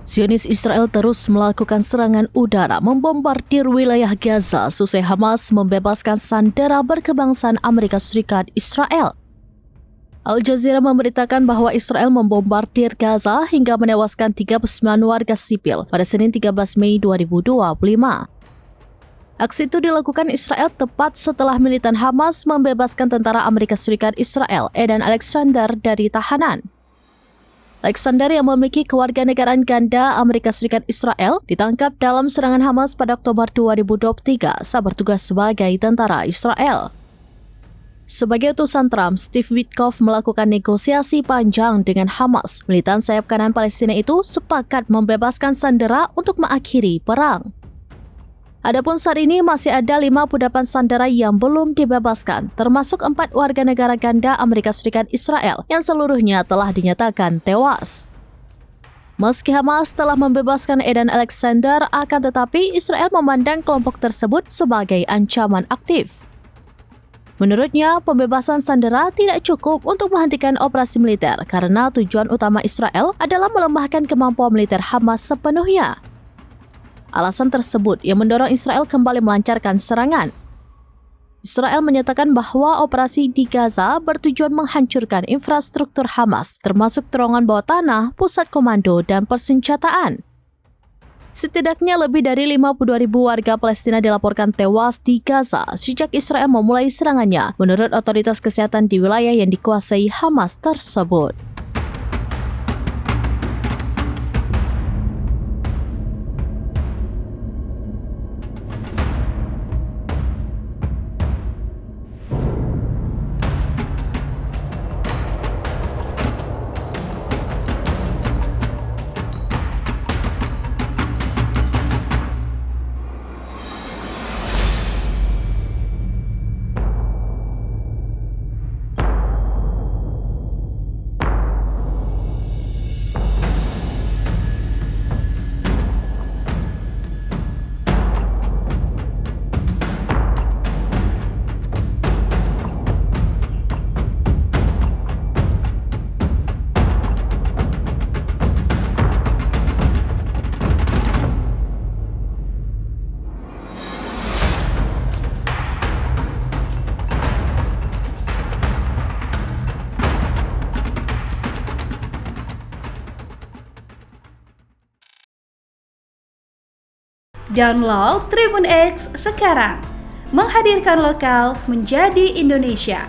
Zionis Israel terus melakukan serangan udara membombardir wilayah Gaza seusai Hamas membebaskan sandera berkebangsaan Amerika Serikat Israel. Al Jazeera memberitakan bahwa Israel membombardir Gaza hingga menewaskan 39 warga sipil pada Senin 13 Mei 2025. Aksi itu dilakukan Israel tepat setelah militan Hamas membebaskan tentara Amerika Serikat Israel, Edan Alexander, dari tahanan. Alexander yang memiliki kewarganegaraan ganda Amerika Serikat Israel ditangkap dalam serangan Hamas pada Oktober 2023 saat bertugas sebagai tentara Israel. Sebagai utusan Trump, Steve Witkoff melakukan negosiasi panjang dengan Hamas. Militan sayap kanan Palestina itu sepakat membebaskan sandera untuk mengakhiri perang. Adapun saat ini masih ada 58 sandera yang belum dibebaskan, termasuk 4 warga negara ganda Amerika Serikat Israel yang seluruhnya telah dinyatakan tewas. Meski Hamas telah membebaskan Edan Alexander, akan tetapi Israel memandang kelompok tersebut sebagai ancaman aktif. Menurutnya, pembebasan sandera tidak cukup untuk menghentikan operasi militer karena tujuan utama Israel adalah melemahkan kemampuan militer Hamas sepenuhnya. Alasan tersebut yang mendorong Israel kembali melancarkan serangan. Israel menyatakan bahwa operasi di Gaza bertujuan menghancurkan infrastruktur Hamas, termasuk terowongan bawah tanah, pusat komando, dan persenjataan. Setidaknya lebih dari 52.000 warga Palestina dilaporkan tewas di Gaza sejak Israel memulai serangannya, menurut otoritas kesehatan di wilayah yang dikuasai Hamas tersebut. Download Tribun X sekarang, menghadirkan lokal menjadi Indonesia.